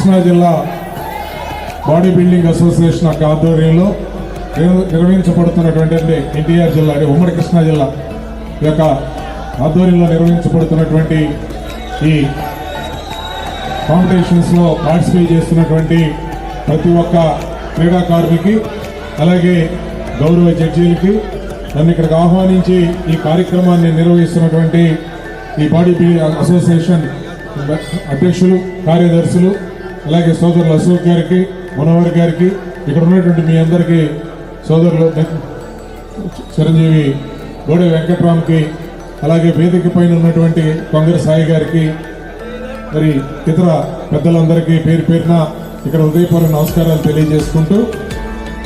కృష్ణా జిల్లా body building association యొక్క ఆధ్వర్యంలో నిర్వహించబడుతున్నటువంటి ఎన్టీఆర్ జిల్లా ఉమ్మడి కృష్ణా జిల్లా యొక్క ఆధ్వర్యంలో నిర్వహించబడుతున్నటువంటి ఈ కాంపిటీషన్స్లో పార్టిసిపేట్ చేస్తున్నటువంటి ప్రతి ఒక్క క్రీడాకారులకి అలాగే గౌరవ జడ్జీలకి నన్ను ఇక్కడికి ఆహ్వానించి ఈ కార్యక్రమాన్ని నిర్వహిస్తున్నటువంటి ఈ బాడీ బిల్డింగ్ అసోసియేషన్ అధ్యక్షులు కార్యదర్శులు అలాగే సోదరులు అశోక్ గారికి మనోహర్ గారికి ఇక్కడ ఉన్నటువంటి మీ అందరికీ సోదరులు చిరంజీవి గోడె వెంకట్రామ్కి అలాగే వేదిక పైన ఉన్నటువంటి కొంగర సాయి గారికి మరి ఇతర పెద్దలందరికీ పేరు పేరున ఇక్కడ ఉదయపూర్వక నమస్కారాలు తెలియజేసుకుంటూ